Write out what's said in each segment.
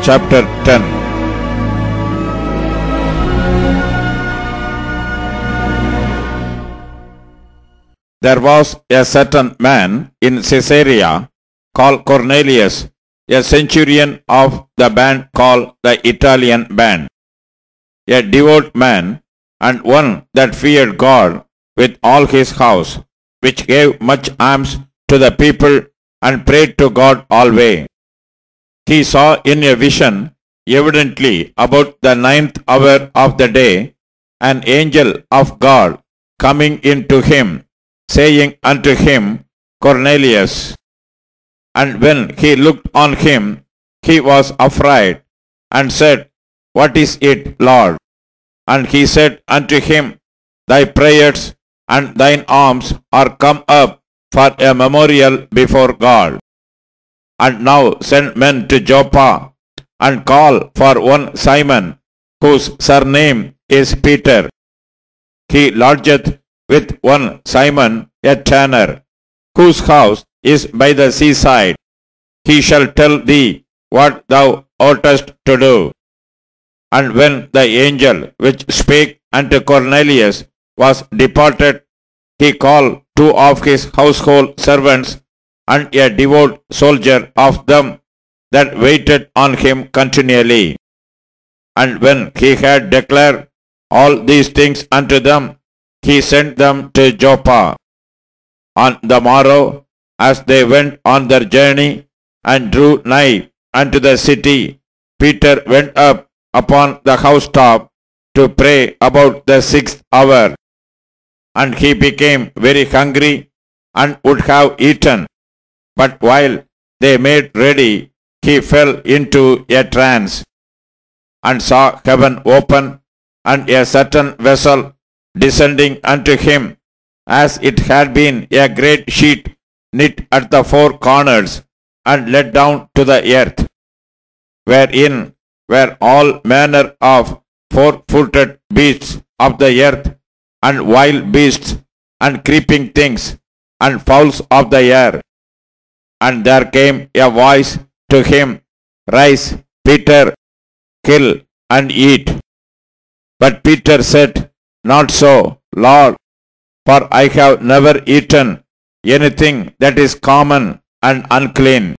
chapter 10. There was a certain man in Caesarea called Cornelius, a centurion of the band called the Italian band, a devout man and one that feared God with all his house, which gave much alms to the people and prayed to God always. He saw in a vision, evidently about the 9th hour of the day, an angel of God coming in to him, saying unto him, Cornelius. And when he looked on him, he was afraid, and said, What is it, Lord? And he said unto him, Thy prayers and thine alms are come up for a memorial before God. And now send men to Joppa, and call for one Simon, whose surname is Peter. He lodgeth with one Simon a tanner, whose house is by the seaside. He shall tell thee what thou oughtest to do. And when the angel which spake unto Cornelius was departed, he called 2 of his household servants and a devout soldier of them that waited on him continually. And when he had declared all these things unto them, he sent them to Joppa. On the morrow, as they went on their journey and drew nigh unto the city, Peter went up upon the housetop to pray about the 6th hour. And he became very hungry and would have eaten. But while they made ready, he fell into a trance, and saw heaven open, and a certain vessel descending unto him, as it had been a great sheet knit at the 4 corners, and let down to the earth, wherein were all manner of 4-footed beasts of the earth, and wild beasts, and creeping things, and fowls of the air. And there came a voice to him, Rise, Peter, kill and eat. But Peter said, Not so, Lord, for I have never eaten anything that is common and unclean.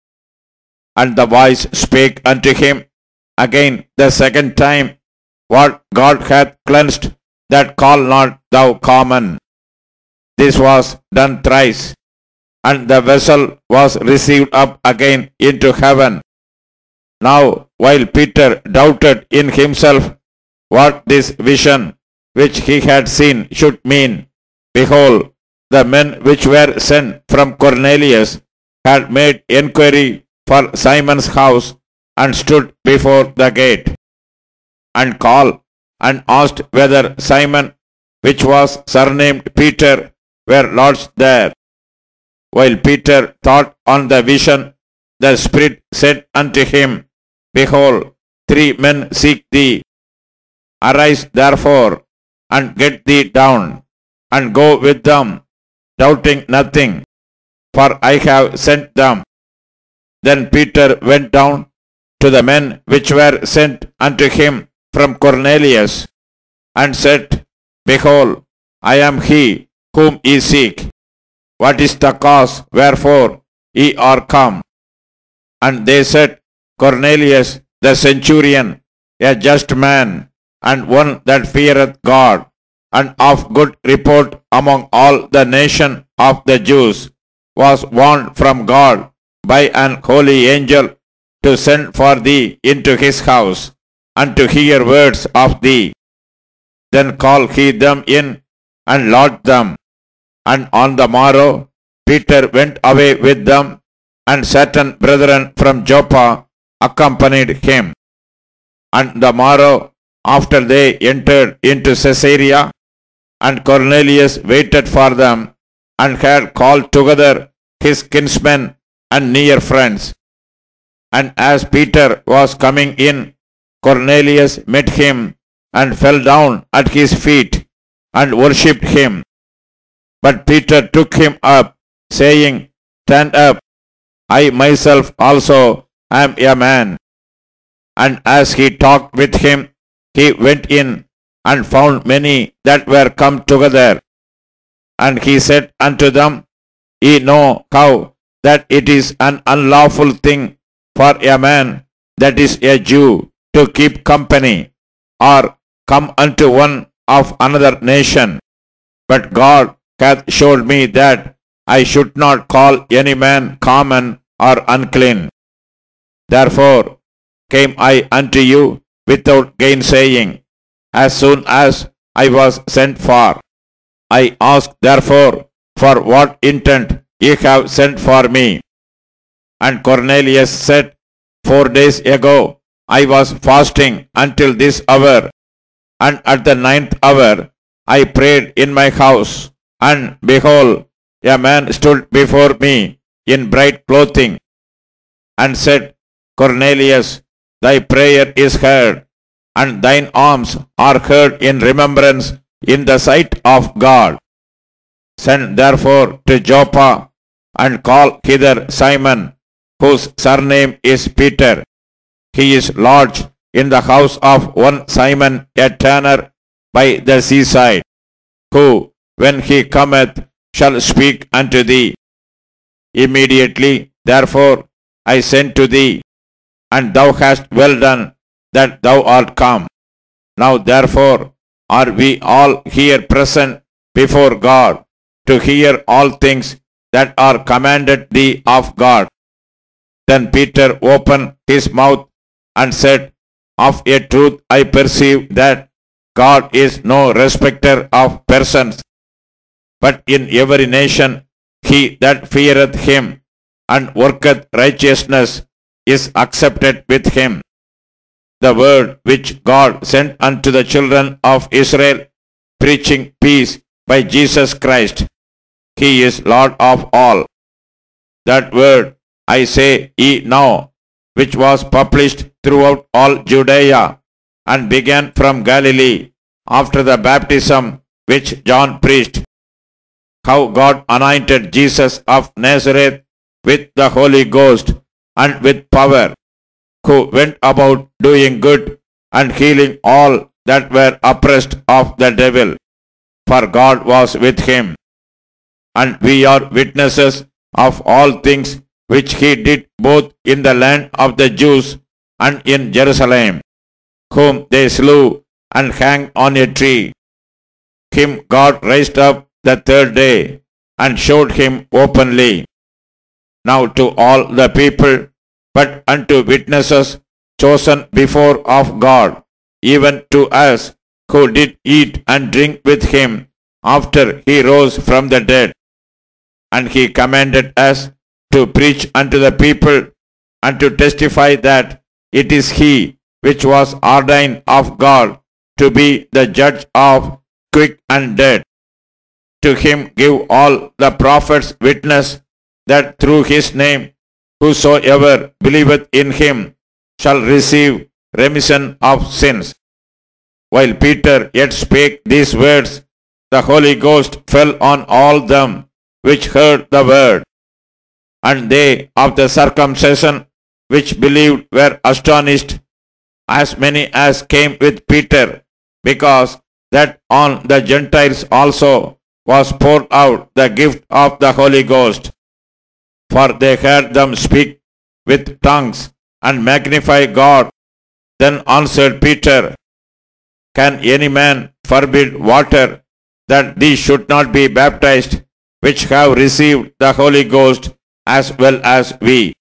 And the voice spake unto him again the second time, What God hath cleansed, that call not thou common. This was done thrice, and the vessel was received up again into heaven. Now, while Peter doubted in himself what this vision which he had seen should mean, behold, the men which were sent from Cornelius had made enquiry for Simon's house, and stood before the gate, and called and asked whether Simon, which was surnamed Peter, were lodged there. While Peter thought on the vision, the Spirit said unto him, Behold, 3 men seek thee. Arise therefore, and get thee down, and go with them, doubting nothing, for I have sent them. Then Peter went down to the men which were sent unto him from Cornelius, and said, Behold, I am he whom ye seek. What is the cause wherefore ye are come? And they said, Cornelius the centurion, a just man, and one that feareth God, and of good report among all the nation of the Jews, was warned from God by an holy angel to send for thee into his house, and to hear words of thee. Then called he them in, and lodged them. And on the morrow Peter went away with them, and certain brethren from Joppa accompanied him. And the morrow after they entered into Caesarea, and Cornelius waited for them, and had called together his kinsmen and near friends. And as Peter was coming in, Cornelius met him, and fell down at his feet, and worshipped him. But Peter took him up, saying, Stand up, I myself also am a man. And as he talked with him, he went in and found many that were come together. And he said unto them, Ye know how that it is an unlawful thing for a man that is a Jew to keep company, or come unto one of another nation. But God hath showed me that I should not call any man common or unclean. Therefore came I unto you without gainsaying, as soon as I was sent for. I ask therefore for what intent ye have sent for me. And Cornelius said, 4 days ago I was fasting until this hour, and at the 9th hour I prayed in my house, and behold, a man stood before me in bright clothing, and said, Cornelius, thy prayer is heard, and thine alms are heard in remembrance in the sight of God. Send therefore to Joppa, and call hither Simon, whose surname is Peter. He is lodged in the house of one Simon a tanner by the seaside, who, when he cometh, shall speak unto thee. Immediately, therefore, I sent to thee, and thou hast well done that thou art come. Now therefore are we all here present before God, to hear all things that are commanded thee of God. Then Peter opened his mouth and said, Of a truth I perceive that God is no respecter of persons, but in every nation he that feareth him and worketh righteousness is accepted with him. The word which God sent unto the children of Israel, preaching peace by Jesus Christ. He is Lord of all. That word I say ye now, which was published throughout all Judea, and began from Galilee, after the baptism which John preached, how God anointed Jesus of Nazareth with the Holy Ghost and with power, who went about doing good and healing all that were oppressed of the devil, for God was with him. And we are witnesses of all things which he did both in the land of the Jews and in Jerusalem, whom they slew and hanged on a tree. Him God raised up the third day, and showed him openly, now to all the people, but unto witnesses chosen before of God, even to us who did eat and drink with him after he rose from the dead. And he commanded us to preach unto the people, and to testify that it is he which was ordained of God to be the judge of quick and dead. To him give all the prophets witness that through his name whosoever believeth in him shall receive remission of sins. While Peter yet spake these words, the Holy Ghost fell on all them which heard the word. And they of the circumcision which believed were astonished, as many as came with Peter, because that on the Gentiles also was poured out the gift of the Holy Ghost. For they heard them speak with tongues and magnify God. Then answered Peter, Can any man forbid water that these should not be baptized, which have received the Holy Ghost as well as we?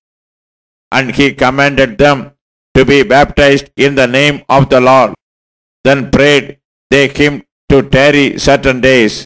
And he commanded them to be baptized in the name of the Lord. Then prayed they him to tarry certain days.